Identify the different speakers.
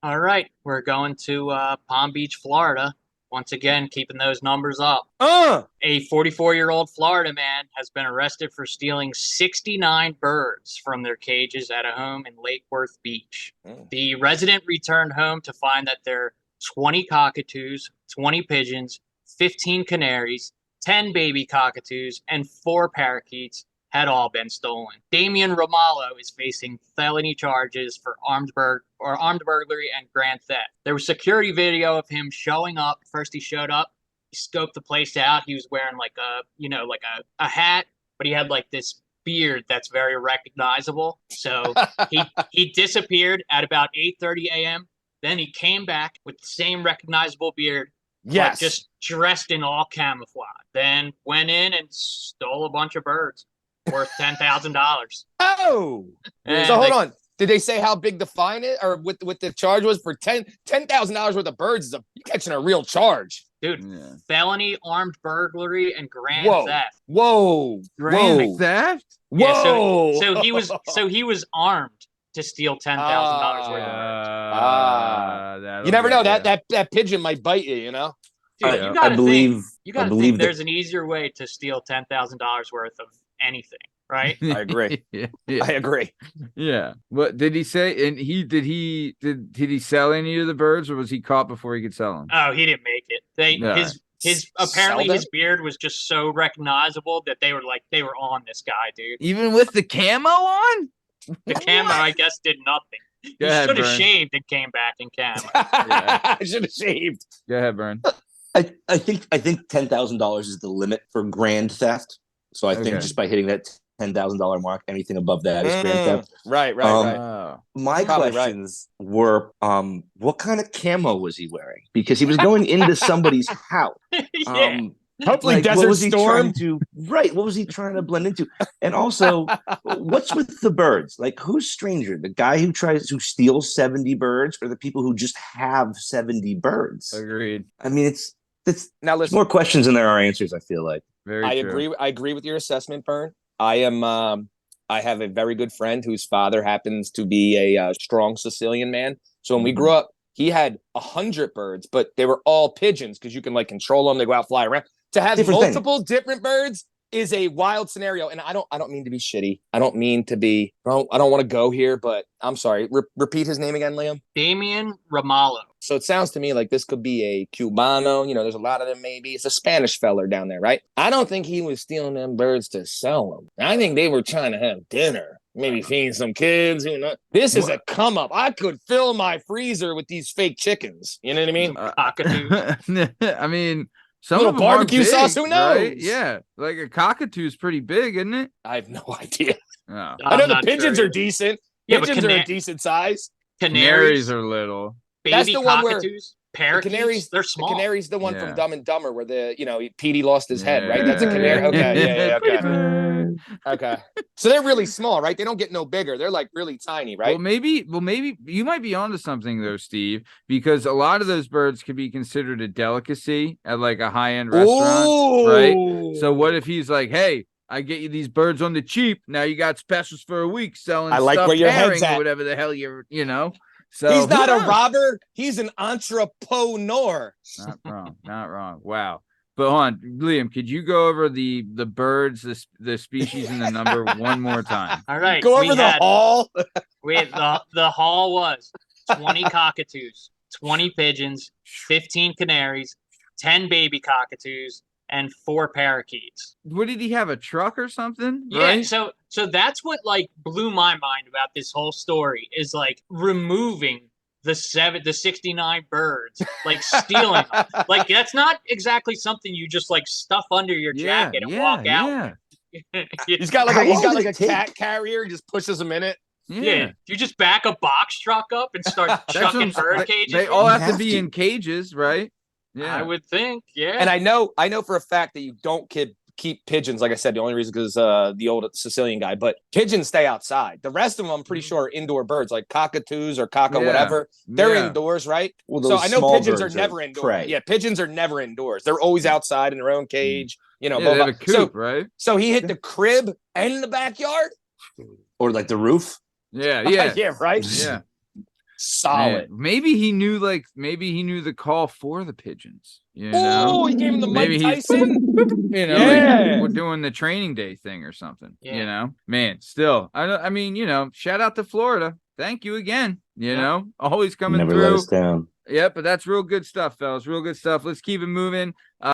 Speaker 1: All right, we're going to Palm Beach, Florida. Once again, keeping those numbers up. A 44-year-old Florida man has been arrested for stealing 69 birds from their cages at a home in Lake Worth Beach. The resident returned home to find that there are 20 cockatoos, 20 pigeons, 15 canaries, 10 baby cockatoos, and 4 parakeets had all been stolen. Damian Ramallo is facing felony charges for armed burglary and grand theft. There was security video of him showing up. First he showed up, he scoped the place out. He was wearing like a hat, but he had like this beard that's very recognizable. So he disappeared at about 8:30 a.m. Then he came back with the same recognizable beard.
Speaker 2: Yes.
Speaker 1: Just dressed in all camouflage. Then went in and stole a bunch of birds worth $10,000.
Speaker 2: Oh,
Speaker 1: And
Speaker 2: so hold on. Did they say how big the fine is, or what the charge was for $10,000 worth of birds? You're catching a real charge,
Speaker 1: dude. Yeah. Felony, armed burglary, and grand theft.
Speaker 2: Grand
Speaker 3: theft.
Speaker 2: Whoa.
Speaker 1: Yeah, so he was armed to steal $10,000 worth of birds.
Speaker 2: You never know. That pigeon might bite you. You know.
Speaker 1: Dude, you gotta think there's an easier way to steal $10,000 worth of anything, right?
Speaker 2: I agree. I agree.
Speaker 3: Yeah. What did he say? And did he sell any of the birds, or was he caught before he could sell them?
Speaker 1: Oh, he didn't make it. His apparently his beard was just so recognizable that they were on this guy, dude.
Speaker 3: Even with the camo on?
Speaker 1: The camo, I guess, did nothing. He should have shaved and came back in camo.
Speaker 2: I should have shaved.
Speaker 3: Go ahead, Bern.
Speaker 4: I think $10,000 is the limit for grand theft. So I think just by hitting that $10,000 mark, anything above that is grand theft.
Speaker 2: Right.
Speaker 4: My questions were, what kind of camo was he wearing? Because he was going into somebody's house.
Speaker 2: Hopefully Desert Storm.
Speaker 4: What was he trying to blend into? And also, what's with the birds? Like, who's stranger? The guy who tries to steal 70 birds, or the people who just have 70 birds?
Speaker 3: Agreed.
Speaker 4: I mean, it's
Speaker 2: now listen,
Speaker 4: more questions than there are answers, I feel like.
Speaker 2: I agree with your assessment, Bern. I have a very good friend whose father happens to be a strong Sicilian man. So when we grew up, he had 100 birds, but they were all pigeons because you can like control them. They go out, fly around. To have different birds is a wild scenario. And I don't mean to be shitty. I don't want to go here, but I'm sorry. Repeat his name again, Liam.
Speaker 1: Damian Ramallo.
Speaker 2: So it sounds to me like this could be a Cubano. You know, there's a lot of them maybe. It's a Spanish feller down there, right? I don't think he was stealing them birds to sell them. I think they were trying to have dinner. Maybe feed some kids. You know, this is a come up. I could fill my freezer with these fake chickens. You know what I mean?
Speaker 1: Cockatoos.
Speaker 3: I mean, some
Speaker 2: little barbecue sauce. Who knows?
Speaker 3: Right? Yeah, like a cockatoo is pretty big, isn't it?
Speaker 2: I have no idea.
Speaker 3: Oh.
Speaker 2: I know the pigeons are decent.
Speaker 1: Yeah,
Speaker 2: pigeons are a decent size.
Speaker 3: Canaries are little.
Speaker 1: Baby
Speaker 2: That's the one
Speaker 1: cockatoos. Parakeets,
Speaker 2: canaries,
Speaker 1: they're small.
Speaker 2: The canary's the one from Dumb and Dumber where Petey lost his head, right? That's a canary. Okay, okay. Okay. So they're really small, right? They don't get no bigger. They're like really tiny, right?
Speaker 3: Well, maybe you might be onto something though, Steve, because a lot of those birds could be considered a delicacy at like a high-end restaurant, right? So what if he's like, hey, I get you these birds on the cheap. Now you got specials for a week selling
Speaker 2: where your head's at.
Speaker 3: Or whatever the hell So
Speaker 2: he's not a robber. He's an entrepreneur.
Speaker 3: Not wrong. Wow. But hold on, Liam, could you go over the birds, the species, and the number one more time?
Speaker 1: All right.
Speaker 2: Go over the haul.
Speaker 1: The haul was 20 cockatoos, 20 pigeons, 15 canaries, 10 baby cockatoos, and 4 parakeets.
Speaker 3: What did he have? A truck or something?
Speaker 1: Yeah.
Speaker 3: Right?
Speaker 1: So that's what like blew my mind about this whole story is like removing the 69 birds, like stealing them. Like that's not exactly something you just like stuff under your jacket and walk out.
Speaker 2: He's got like a cat carrier, just pushes them in it.
Speaker 1: Yeah. You just back a box truck up and start chucking bird cages.
Speaker 3: They all have to be in cages, right?
Speaker 1: Yeah, I would think. Yeah.
Speaker 2: And I know for a fact that you don't keep pigeons. Like I said, the only reason because the old Sicilian guy, but pigeons stay outside. The rest of them, I'm pretty sure, are indoor birds, like cockatoos or whatever. They're indoors, right?
Speaker 4: Well,
Speaker 2: so I know pigeons are never indoors.
Speaker 4: Prey.
Speaker 2: Yeah, pigeons are never indoors. They're always outside in their own cage. You know,
Speaker 3: they have a coop, right?
Speaker 2: So he hit the crib and the backyard,
Speaker 4: or like the roof.
Speaker 3: Yeah,
Speaker 2: yeah, right.
Speaker 3: Yeah.
Speaker 2: Solid.
Speaker 3: Man, maybe he knew the call for the pigeons. You know,
Speaker 2: He gave him the
Speaker 3: maybe
Speaker 2: Mike Tyson.
Speaker 3: like we're doing the training day thing or something.
Speaker 1: Yeah.
Speaker 3: You know, man. Still, I mean, shout out to Florida. Thank you again. You know, always coming
Speaker 4: Never
Speaker 3: through.
Speaker 4: let us down.
Speaker 3: Yeah, but that's real good stuff, fellas. Real good stuff. Let's keep it moving.